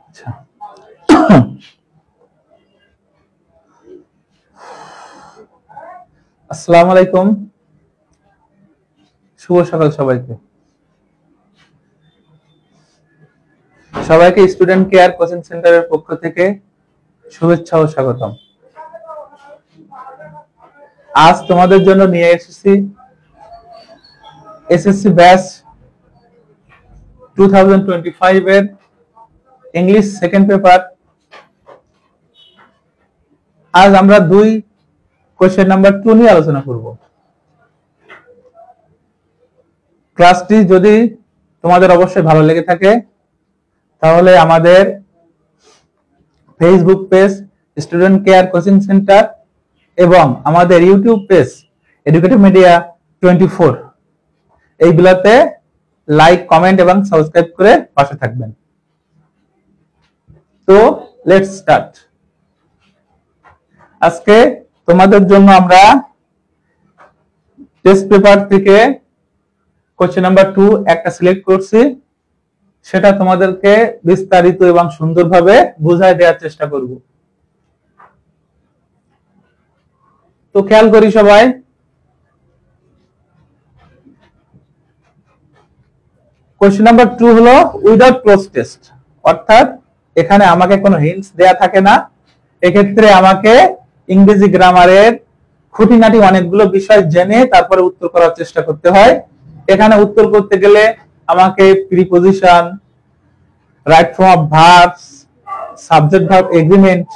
আচ্ছা, আসসালামু আলাইকুম, শুভ সকাল সবাইকে। সবাইকে স্টুডেন্ট কেয়ার কোচিং সেন্টারের পক্ষ থেকে শুভেচ্ছা ও স্বাগতম। আজ তোমাদের জন্য নিয়ে এসেছি এসএসসি ব্যাচ 2025 এর ইংলিশ সেকেন্ড পেপার। আজ আমরা কোয়েশ্চেন নাম্বার 2 নিয়ে আলোচনা করব। ক্লাসটি যদি তোমাদের অবশ্যই ভালো লেগে থাকে তাহলে আমাদের Facebook page student care coaching centre এবং আমাদের ইউটিউব পেজ এডুকেটিভ মিডিয়া 24 এইগুলাতে লাইক, কমেন্ট এবং সাবস্ক্রাইব করে পাশে থাকবেন। তো লেটস স্টার্ট। আজকে তোমাদের জন্য আমরা টেস্ট পেপার থেকে কোয়েশ্চেন নাম্বার 2 একটা সিলেক্ট করছি, সেটা তোমাদেরকে বিস্তারিত এবং সুন্দরভাবে বুঝায় দেওয়ার চেষ্টা করব। তো খেয়াল করি সবাই, কোয়েশ্চেন নাম্বার 2 হলো উইদাউট ক্লোজ টেস্ট, অর্থাৎ এখানে আমাকে কোনো হিন্টস দেয়া থাকে না। এক্ষেত্রে আমাকে ইংরেজি গ্রামারের খুঁটিনাটি অনেকগুলো বিষয় জেনে তারপরে উত্তর করার চেষ্টা করতে হয়। এখানে উত্তর করতে গেলে আমাকে preposition, right form of verbs, subject verb agreement,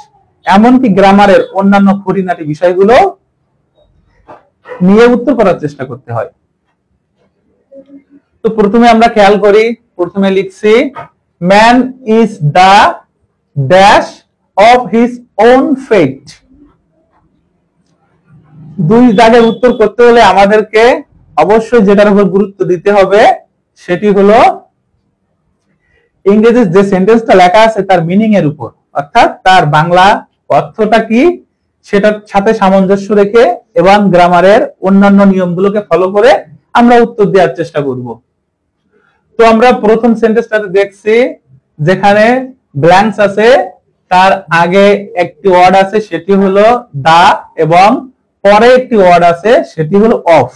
এমনকি গ্রামারের অন্যান্য খুঁটিনাটি বিষয়গুলো নিয়ে উত্তর করার চেষ্টা করতে হয়। তো প্রথমে আমরা খেয়াল করি, প্রথমে লিখছি man is the dash of his own fate. দুই দাগের উত্তর করতে হলে আমাদেরকে অবশ্যই যেটার উপর গুরুত্ব দিতে হবে সেটি হলো ইংরেজি যে সেন্টেন্সটা লেখা আছে তার মিনিং এর উপর, অর্থাৎ তার বাংলা অর্থটা কি সেটার সাথে সামঞ্জস্য রেখে এবং গ্রামারের অন্যান্য নিয়মগুলোকে ফলো করে আমরা উত্তর দেওয়ার চেষ্টা করব। তো আমরা প্রথম সেন্টেন্সটাতে দেখছি যেখানে ব্ল্যাঙ্কস আছে, তার আগে একটি ওয়ার্ড আছে সেটি হলো দা এবং পরে একটি ওয়ার্ড আছে সেটি হলো অফ।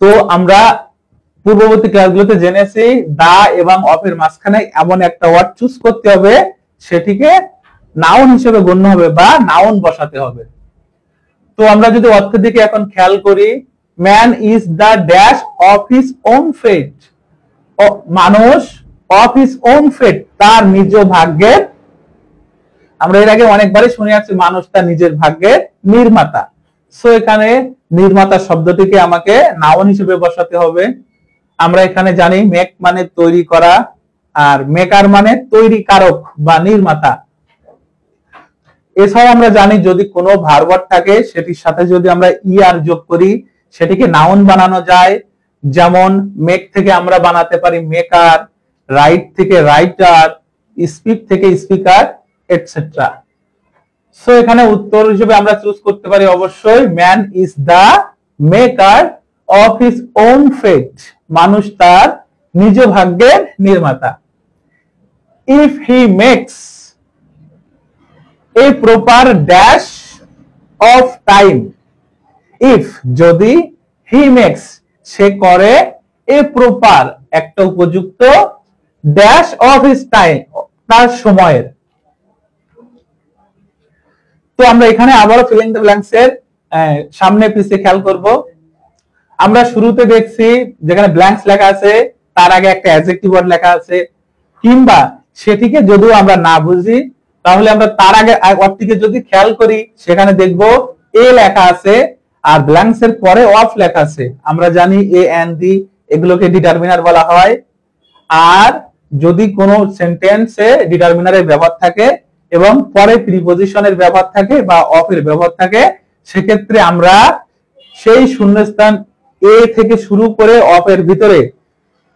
তো আমরা পূর্ববর্তী ক্লাসগুলোতে জেনেছি দা এবং অফ এর মাঝখানে এমন একটা ওয়ার্ড চুজ করতে হবে সেটিকে নাউন হিসেবে গণ্য হবে বা নাউন বসাতে হবে। তো আমরা যদি অর্থের দিকে এখন খেয়াল করি, man is the dash of his own fate. মানুষ অফ হিজ ওন ফেট, তার নিজ ভাগ্যের, আমরা এর আগে অনেকবারই শুনে আসছি মানুষ তার নিজের ভাগ্যের নির্মাতা। সো এখানে নির্মাতা শব্দটিকে আমাকে নাউন হিসেবে বসাতে হবে। আমরা এখানে জানি মেক মানে তৈরি করা আর মেকার মানে তৈরি কারক বা নির্মাতা। এছাড়া আমরা জানি যদি কোনো ভার্ব থাকে সেটির সাথে যদি আমরা ইআর যোগ করি সেটিকে নাউন বানানো যায়। যেমন মেক থেকে আমরা বানাতে পারি মেকার, রাইট থেকে রাইটার, স্পিক থেকে স্পিকার, এটসেট্রা। সো এখানে উত্তর হিসেবে আমরা চুজ করতে পারি অবশ্যই man is the maker of his own fate. মানুষ তার নিজ ভাগ্যের নির্মাতা। If he makes a proper dash of time, if যদি he makes সে করে a proper একটা উপযুক্ত dash of his time তার সময়ের। তো আমরা এখানে আবারও ফিলিং দ্য ব্ল্যাঙ্কস এর সামনে পিছে খেয়াল করব। আমরা শুরুতে দেখছি যেখানে ব্ল্যাঙ্কস লেখা আছে তার আগে একটা অ্যাডজেক্টিভ ওয়ার্ড লেখা আছে, কিংবা সেটিকে যদিও আমরা না বুঝি তাহলে আমরা তার আগে অর্থটিকে যদি খেয়াল করি সেখানে দেখব এ লেখা আছে আর ব্ল্যাঙ্কস এর পরে অফ লেখা আছে। আমরা জানি এ এন্ড দি এগুলোকে ডিটারমিনার বলা হয়। আর যদি কোনো সেন্টেন্সে ডিটারমিনারের ব্যবহার থাকে এবং পরে প্রিপজিশনের ব্যবহার থাকে বা অফ এর ব্যবহার থাকে সেক্ষেত্রে আমরা সেই শূন্যস্থান এ থেকে শুরু করে অফ এর ভিতরে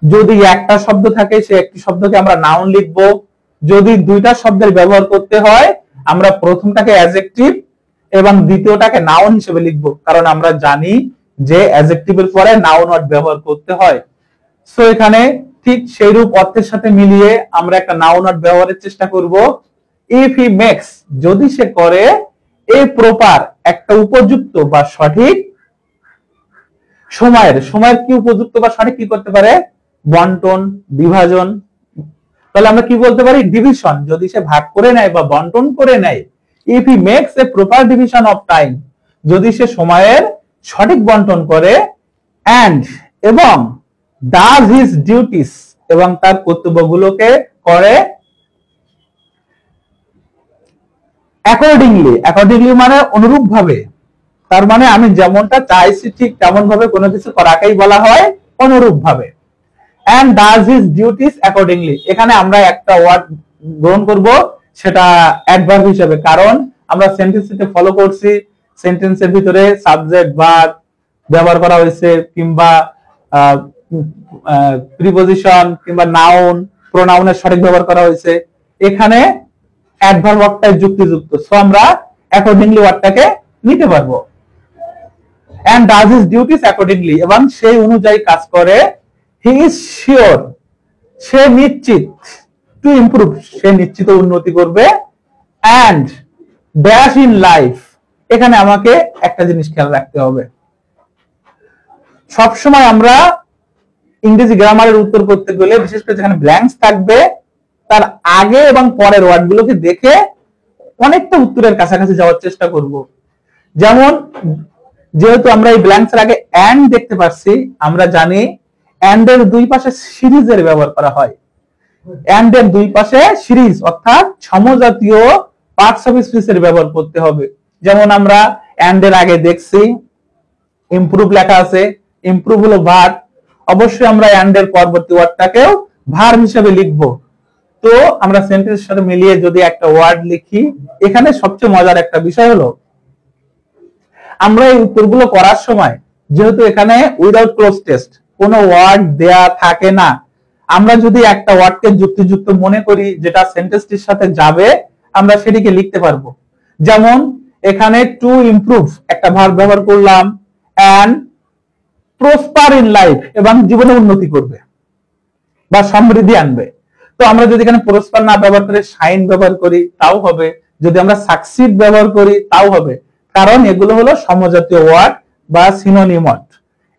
যদি একটা শব্দ থাকে সেই একটি শব্দকে আমরা নাউন লিখব। যদি দুইটা শব্দের ব্যবহার করতে হয় আমরা প্রথমটাকে অ্যাডজেক্টিভ এবং দ্বিতীয়টাকে নাউন হিসেবে লিখব, কারণ আমরা জানি যে অ্যাডজেক্টিভের পরে নাউন ওয়ার্ড ব্যবহার করতে হয়। সো এখানে ঠিক সেইরূপ অর্থের সাথে মিলিয়ে আমরা একটা নাউন ওয়ার্ড ব্যবহারের চেষ্টা করব। ইফ হি মেক্স, যদি সে করে, এ প্রপার, একটা উপযুক্ত বা সঠিক সময়ের কি উপযুক্ত বা সঠিক কি করতে পারে, বন্টন, বিভাজন। তাহলে আমরা কি বলতে পারি, ডিভিশন, যদি সে ভাগ করে নেয় বা বন্টন করে নেয়। If he makes a proper division of time, যদি সে সময়ের সঠিক বন্টন করে, এন্ড এবং ডাজ হিজ ডিউটিস, এবং তার কর্তব্যগুলোকে করে অ্যাকর্ডিংলি মানে অনুরূপ ভাবে। তার মানে আমি যেমনটা চাইছি ঠিক তেমন ভাবে কোনো কিছু করাকেই বলা হয় অনুরূপ ভাবে। And does his duties accordingly, এখানে আমরা একটা ওয়ার্ড গ্রহণ করব, সেটা অ্যাডভার্ব হিসেবে, কারণ আমরা সেন্টেন্সে ফলো করছি, সেন্টেন্সের ভিতরে সাবজেক্ট ভার্ব ব্যবহার করা হয়েছে, কিংবা প্রিপজিশন কিংবা নাউন প্রোনাউনের সঠিক ব্যবহার করা হয়েছে। এখানে অ্যাডভার্ব ওয়ার্ডটা যুক্তিযুক্ত, সো আমরা অ্যাকর্ডিংলি ওয়ার্ডটাকে নিতে পারবো। And does his duties accordingly, এবং সেই অনুযায়ী কাজ করে। হি ইজ শিওর, সে নিশ্চিত, টু ইমপ্রুভ, সে নিশ্চিত উন্নতি করবে। এন্ড ড্যাশ ইন লাইফ, এখানে আমাকে একটা জিনিস খেয়াল রাখতে হবে, সবসময় আমরা ইংরেজি গ্রামারের উত্তর করতে গেলে, বিশেষ করে যেখানে ব্ল্যাঙ্কস থাকবে, তার আগে এবং পরের ওয়ার্ডগুলোকে দেখে অনেকটা উত্তরের কাছাকাছি যাওয়ার চেষ্টা করব। যেমন যেহেতু আমরা এই ব্ল্যাঙ্কস এর আগে এন্ড দেখতে পাচ্ছি, আমরা জানি এন্ড এর দুই পাশে সিরিজের ব্যবহার করা হয়। এন্ড এর দুই পাশে সিরিজ অর্থাৎ সমজাতীয় পার্টস অফ স্পিচের ব্যবহার করতে হবে। যেমন আমরা এন্ড এর আগে দেখছি ইমপ্রুভ লেখা আছে, ইমপ্রুভ হলো ভার্ব, অবশ্যই আমরা এন্ড এর পরবর্তী ওয়ার্ডটাকেও ভার্ব হিসেবে লিখব। তো আমরা সেন্টেন্সের সাথে মিলিয়ে যদি একটা ওয়ার্ড লিখি, এখানে সবচেয়ে মজার একটা বিষয় হলো আমরা এই উত্তরগুলো করার সময়, যেহেতু এখানে উইদাউট ক্লোজ টেস্ট কোনো ওয়ার্ড দেয়া থাকে না, আমরা যদি একটা ওয়ার্ডকে যুক্তিযুক্ত মনে করি যেটা সেন্টেন্সটির সাথে যাবে, আমরা সেটিকে লিখতে পারবো। যেমন এখানে টু ইমপ্রুভ একটা ভার্ব ব্যবহার করলাম, এন্ড প্রসপার ইন লাইফ, এবং জীবনে উন্নতি করবে বা সমৃদ্ধি আনবে। তো আমরা যদি এখানে প্রসপার না ব্যবহার করে শাইন ব্যবহার করি তাও হবে, যদি আমরা সাকসিড ব্যবহার করি তাও হবে, কারণ এগুলো হলো সমজাতীয় ওয়ার্ড বা সিনোনিম ওয়ার্ড,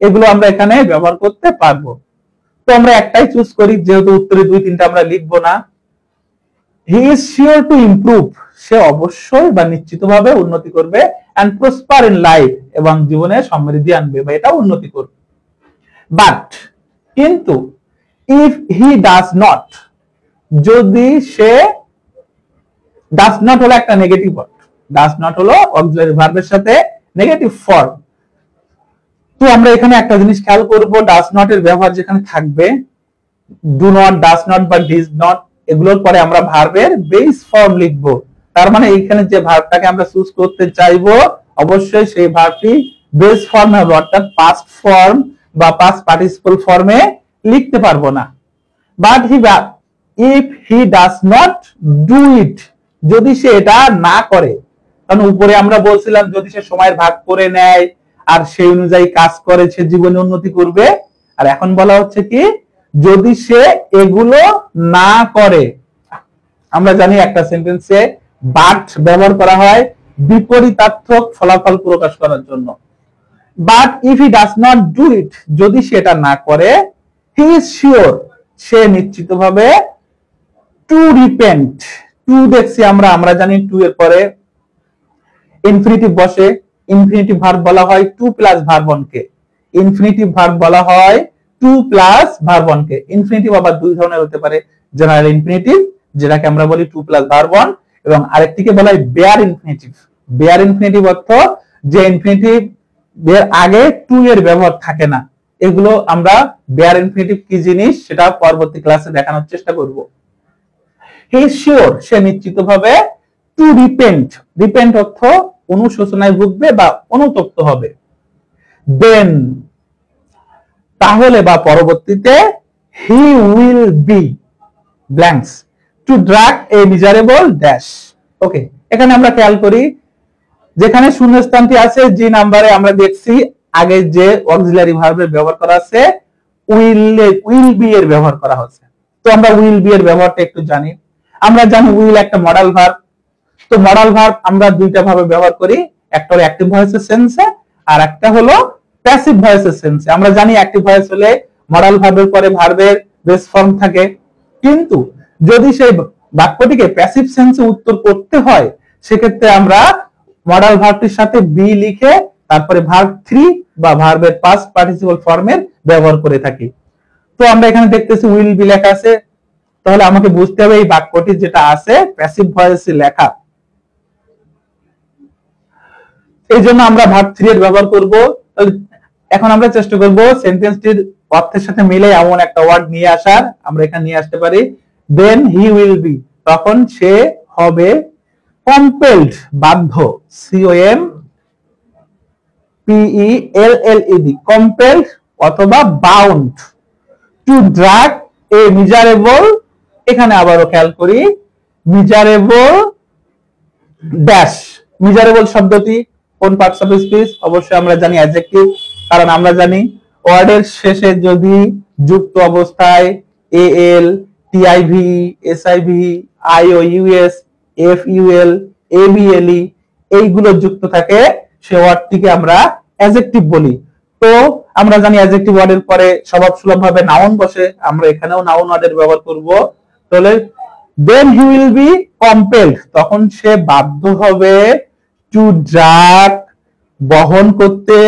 এগুলো আমরা এখানে ব্যবহার করতে পারবো। তো আমরা একটাই চুজ করি, যেহেতু উত্তরে দুই তিনটা আমরা লিখবো না। He is sure to improve, সে অবশ্যই বা নিশ্চিতভাবে উন্নতি করবে। এন্ড প্রসপার ইন লাইফ, এবং জীবনে সমৃদ্ধি আনবে বা এটা উন্নতি করবে। বাট, কিন্তু, ইফ হি ডাজ নট, যদি সে, ডাজ নট হলো একটা নেগেটিভ ওয়ার্ড, ডাজ নট হলো অক্সিলারি ভার্বের সাথে নেগেটিভ ফর্ম। তো আমরা এখানে একটা জিনিস খেয়াল করব, ডাজ নট এর ব্যবহার যেখানে থাকবে, ডু নট, ডাজ নট বা ডিজ নট, এগুলোর পরে আমরা ভার্বের বেস ফর্ম লিখব। তার মানে এখানে যে ভার্বটাকে আমরা চুজ করতে চাইবো, অবশ্যই সেই ভার্বটি বেস ফর্মে হবে, অর্থাৎ পাস্ট ফর্ম বা পাস্ট পার্টিসিপল ফর্মে লিখতে পারবো না। But if he does not do it, যদি সে এটা না করে, কারণ উপরে আমরা বলছিলাম যদি সে সময়ের ভাগ করে নেয় আর সেই অনুযায়ী কাজ করে, সে জীবনে উন্নতি করবে। আর এখন বলা হচ্ছে কি, যদি সে এগুলো না করে। আমরা জানি একটা সেন্টেন্সে বাট ব্যবহার করা হয় বিপরীতার্থক ফলাফল প্রকাশ করার জন্য। But if he does not do it, যদি সে এটা না করে, হি ইজ শিওর, সে নিশ্চিতভাবে, টু রিপেন্ট, টু দেখছি আমরা জানি টু এর পরে ইনফিনিটিভ বসে, ইনফিনিটিভ ভার্ব বলা হয় টু প্লাস ভার্ব অন কে, ইনফিনিটিভ ভার্ব বলা হয় টু প্লাস ভার্ব অন কে। ইনফিনিটিভ আবার দুই ধরনের হতে পারে, জেনারেল ইনফিনিটিভ যেটাকে আমরা বলি টু প্লাস ভার্ব অন, এবং আরেকটিকে বলা হয় বেয়ার ইনফিনিটিভ। বেয়ার ইনফিনিটিভ অর্থ যে ইনফিনিটিভ এর আগে টু এর ব্যবহার থাকে না। এগুলো আমরা বেয়ার ইনফিনিটিভ কি জিনিস সেটা পরবর্তী ক্লাসে দেখানোর চেষ্টা করব। হি ইজ শিওর, সে নিশ্চিতভাবে, টু রিপেন্ট, রিপেন্ট অর্থ অনুশোচনায় ভুগবে বা অনুতপ্ত হবে। দেন, তাহলে বা পরবর্তীতে, he will be blanks to drag a miserable dash. Okay, এখানে আমরা খেয়াল করি যেখানে শূন্যস্থানটি আছে জি নাম্বারে, আমরা দেখছি আগে যে অক্সিলারি ভার্বের ব্যবহার করা আছে উইল বি এর ব্যবহার করা হচ্ছে। তো আমরা উইল বি এর ব্যবহারটা একটু জানি। আমরা জানি উইল একটা মডাল ভার্ব। তো মডাল ভার্ব আমরা দুইটা ভাবে ব্যবহার করি, একটা হলো অ্যাক্টিভ ভয়েসের সেন্সে আর একটা হলো প্যাসিভ ভয়েসের সেন্সে। আমরা জানি অ্যাক্টিভ ভয়েস হলে মডাল ভার্বের পরে ভার্বের বেস ফর্ম থাকে, কিন্তু যদি সেই বাক্যটিকে প্যাসিভ সেন্সে উত্তর করতে হয় সেক্ষেত্রে আমরা মডাল ভার্বটির সাথে বি লিখে তারপরে ভার্ব 3 বা ভার্বের পাস্ট পার্টিসিপল ফর্মের ব্যবহার করে থাকি। তো আমরা এখানে দেখতেছি উইল বি লেখা আছে, তাহলে আমাকে বুঝতে হবে এই বাক্যটি যেটা আছে প্যাসিভ ভয়েসে লেখা, এই জন্য আমরা ভার্ব 3 এর ব্যবহার করব। এখন আমরা চেষ্টা করব সেন্টেন্সটির অর্থের সাথে মিলে এমন একটা ওয়ার্ড নিয়ে আসার। আমরা এখানে নিয়ে আসতে পারি দেন হি উইল বি, তখন সে হবে কম্পেলড, বাধ্য, COM PELLED, কম্পেলড অথবা bound to drag a miserable. এখানে আবারও খেয়াল করি মিজারেবল ড্যাশ, মিজারেবল শব্দটি কোন পার্টস অফ স্পিচ? অবশ্যই আমরা জানি অ্যাডজেক্টিভ, কারণ আমরা জানি ওয়ার্ডের শেষে যদি যুক্ত অবস্থায় AL, TIV, SIV, IOUS, FUL, ABLE এইগুলো যুক্ত থাকে সে ওয়ার্ডটিকে আমরা অ্যাডজেক্টিভ বলি। তো আমরা জানি অ্যাডজেক্টিভ ওয়ার্ডের পরে স্বভাবসুলভ ভাবে নাউন বসে, আমরা এখানেও নাউন ওয়ার্ডের ব্যবহার করব। তাহলে দেন হি উইল বি কম্পেলড, তখন সে বাধ্য হবে টু ড্রাগ, বহন করতে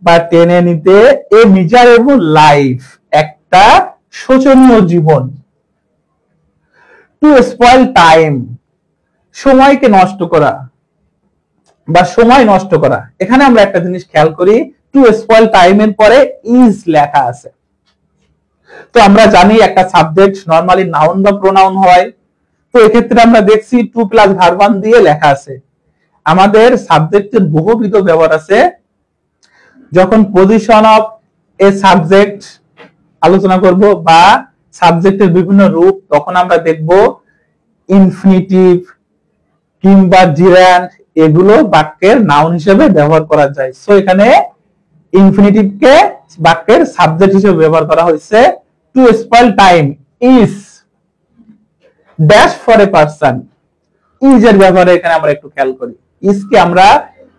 বা টেনে নিতে, এ মিজারেবল লাইফ, একটা শোচনীয় জীবন, টু স্পয়েল টাইম, সময়কে নষ্ট করা বা সময় নষ্ট করা। এখানে আমরা একটা জিনিস খেয়াল করি, টু স্পয়েল টাইমের পরে ইজ লেখা আছে। তো আমরা জানি একটা সাবজেক্ট নরমালি নাউন বা প্রোনাউন হয়, তো এক্ষেত্রে আমরা দেখছি টু প্লাস ভার্ব 1 দিয়ে লেখা আছে। আমাদের সাবজেক্টের বহুবিধ ব্যবহার আছে। যখন পজিশন অফ এ সাবজেক্ট আলোচনা করব বা সাবজেক্টের বিভিন্ন রূপ, তখন আমরা দেখব ইনফিনিটিভ কিংবা জিরান্ড এগুলো বাক্যের নাউন হিসেবে ব্যবহার করা যায়। সো এখানে ইনফিনিটিভকে বাক্যের সাবজেক্ট হিসেবে ব্যবহার করা হয়েছে। To spoil time is dash for a person, is এর ব্যবহারে এখানে আমরা একটু খেয়াল করি। ইজ কে আমরা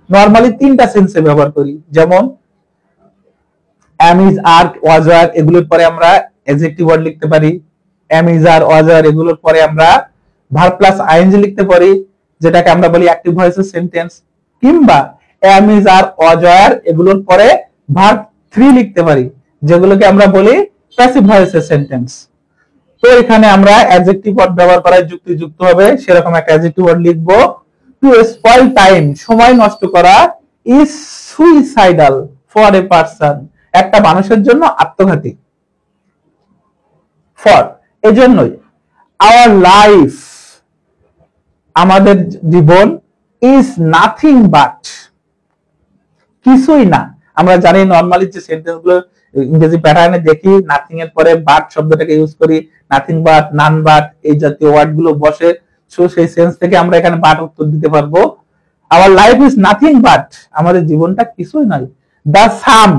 নরমালি 3টা সেন্সে ব্যবহার করি, যেমন am is are was were এগুলোর পরে আমরা অ্যাডজেক্টিভ ওয়ার্ড লিখতে পারি, am is are was were এগুলোর পরে আমরা ভার্ব প্লাস আইএনজি লিখতে পারি, যেটাকে আমরা বলি অ্যাক্টিভ ভয়েসের সেন্টেন্স, কিংবা am is are was were এগুলোর পরে ভার্ব 3 লিখতে পারি, যেগুলোকে আমরা বলি প্যাসিভ ভয়েসের সেন্টেন্স। তো এখানে আমরা অ্যাডজেক্টিভ ওয়ার্ড ব্যবহার করার যুক্তিযুক্ত হবে সেরকম একটা অ্যাডজেক্টিভ ওয়ার্ড লিখব। টু স্পয়েল টাইম, সময় নষ্ট করা, is suicidal for a person, একটা মানুষের জন্য আত্মঘাতী। ফর এজন্যই আওয়ার লাইফ, আমাদের জীবন, ইজ নাথিং বাট, কিছুই না। আমরা জানি নরমালি যে সেন্টেন্স গুলো ইংরেজি প্যাটার্নে দেখি নাথিং এর পরে বাট শব্দটাকে ইউজ করি, নাথিং বাট, নান বাট এই জাতীয় ওয়ার্ড গুলো বসে। সো সেই সেন্স থেকে আমরা এখানে বাট উত্তর দিতে পারবো। Our life is nothing but, আমাদের জীবনটা কিছুই নয়। দা সাম,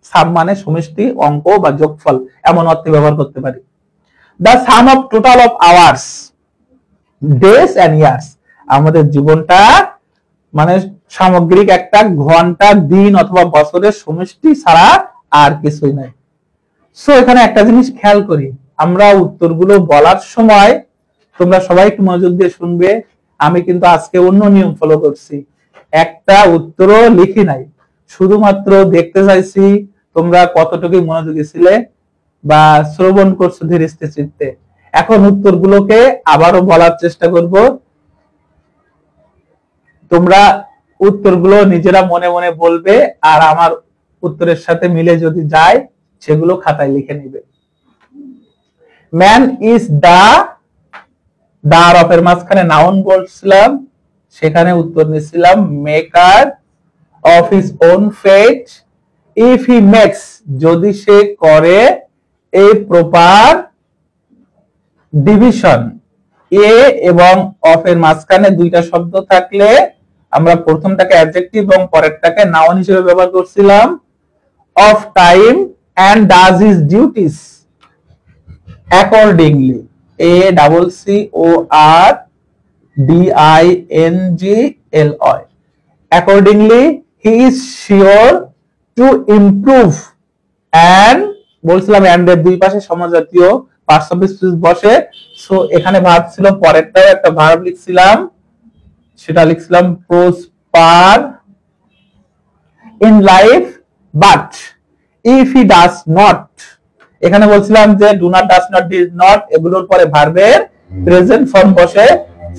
সাম মানে সমষ্টি, অঙ্ক বা যোগফল এমন অর্থে ব্যবহার করতে পারি। The sum of total of hours, days and years, আমাদের জীবনটা মানে সামগ্রিক একটা ঘন্টা, দিন অথবা বছরের সমষ্টি ছাড়া আর কিছুই নাই। সো এখানে একটা জিনিস খেয়াল করি, আমরা উত্তরগুলো বলার সময় তোমরা সবাই একটু মনোযোগ দিয়ে শুনবে। আমি কিন্তু আজকে অন্য নিয়ম ফলো করছি, একটা উত্তরও লিখি নাই, শুধুমাত্র দেখতে চাইছি তোমরা কতটুকু মনোযোগী ছিলে বা শ্রবণ করছো ধীরে চিত্তে। এখন উত্তরগুলোকে আবারও বলার চেষ্টা করব, তোমরা উত্তরগুলো নিজেরা মনে মনে বলবে আর আমার উত্তরের সাথে মিলে যদি যায় সেগুলো খাতায় লিখে নিবে। ম্যান ইজ দা, দার অফের মাঝখানে নাউন বলছিলাম, সেখানে উত্তর নিছিলাম maker of his own fate, if he makes, যদি সে করে, এ প্রপার ডিভিশন। এ এবং অফ এর মাঝখানে দুইটা শব্দ থাকলে আমরা প্রথমটাকে অ্যাডজেক্টিভ এবং পরেরটাকে নাউন হিসেবে ব্যবহার করছিলাম। Of time and does his duties accordingly. ACCORDINGLY. Accordingly, he is sure to improve and বলছিলাম and এর দুই পাশে সমজাতীয় পার্টস অফ স্পিচ বসে, সো এখানে ভার্ব ছিল, পরেরটাও একটা ভার্ব লিখছিলাম, সেটা লিখছিলাম prosper in life, but if he does not, এখানে বলছিলাম যে do not, does not, did not এগুলোর পরে ভার্বের প্রেজেন্ট ফর্ম বসে,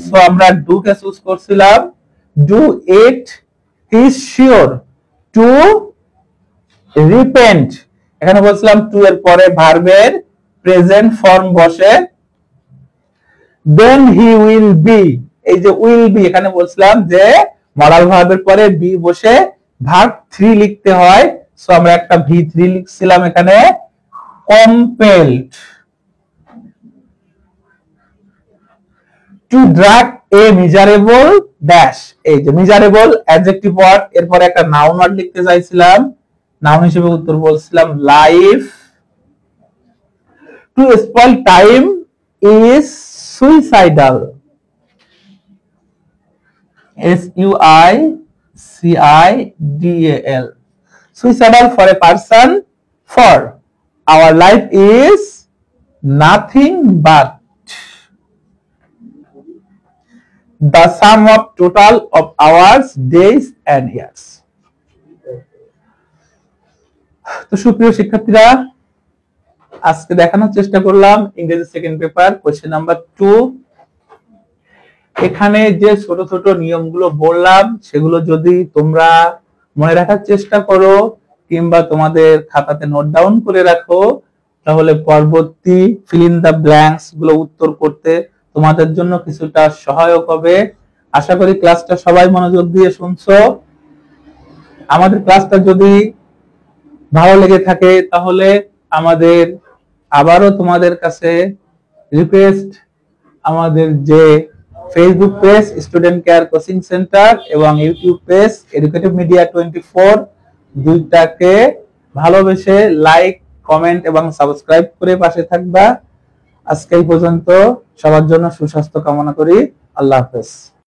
সো আমরা do কে চুজ করছিলাম, do it, he is sure to repent, এখানে বলছিলাম to এর পরে ভার্বের প্রেজেন্ট ফর্ম বসে, then he will be, এই যে will be এখানে বলছিলাম যে মডাল ভার্বের পরে be বসে ভার্ব 3 লিখতে হয়, সো আমরা একটা v3 লিখছিলাম এখানে, compelled to drag a miserable dash, এই যে miserable adjective word, এরপরে একটা noun word লিখতে চাইছিলাম, নাউন হিসেবে উত্তর বলছিলাম life, to spoil time is suicidal, SUICIDAL, suicidal for a person, for our life is nothing but the sum of total of hours, days and years. তো সুপ্রিয় শিক্ষার্থীরা, আজকে দেখানোর চেষ্টা করলাম ইংরেজি সেকেন্ড পেপার কোশ্চেন নাম্বার 2। এখানে যে ছোট ছোট নিয়মগুলো বললাম সেগুলো যদি তোমরা মনে রাখার চেষ্টা করো কিংবা তোমাদের খাতাতে নোট ডাউন করে রাখো, তাহলে পরবর্তী ফিল ইন দ্য ব্ল্যাঙ্কস গুলো উত্তর করতে তোমাদের জন্য কিছুটা সহায়ক হবে। আশা করি ক্লাসটা সবাই মনোযোগ দিয়ে শুনছো। আমাদের ক্লাসটা যদি ভালো লেগে থাকে তাহলে আমাদের আবারও তোমাদের কাছে রিকোয়েস্ট, আমাদের যে Facebook page student care coaching centre এবং ইউটিউব পেজ এডুকেটিভ মিডিয়া 24 দুইটাকে ভালোবেসে লাইক, কমেন্ট এবং সাবস্ক্রাইব করে পাশে থাকবা। আজকে এই পর্যন্ত, সবার জন্য সুস্বাস্থ্য কামনা করি। আল্লাহ হাফেজ।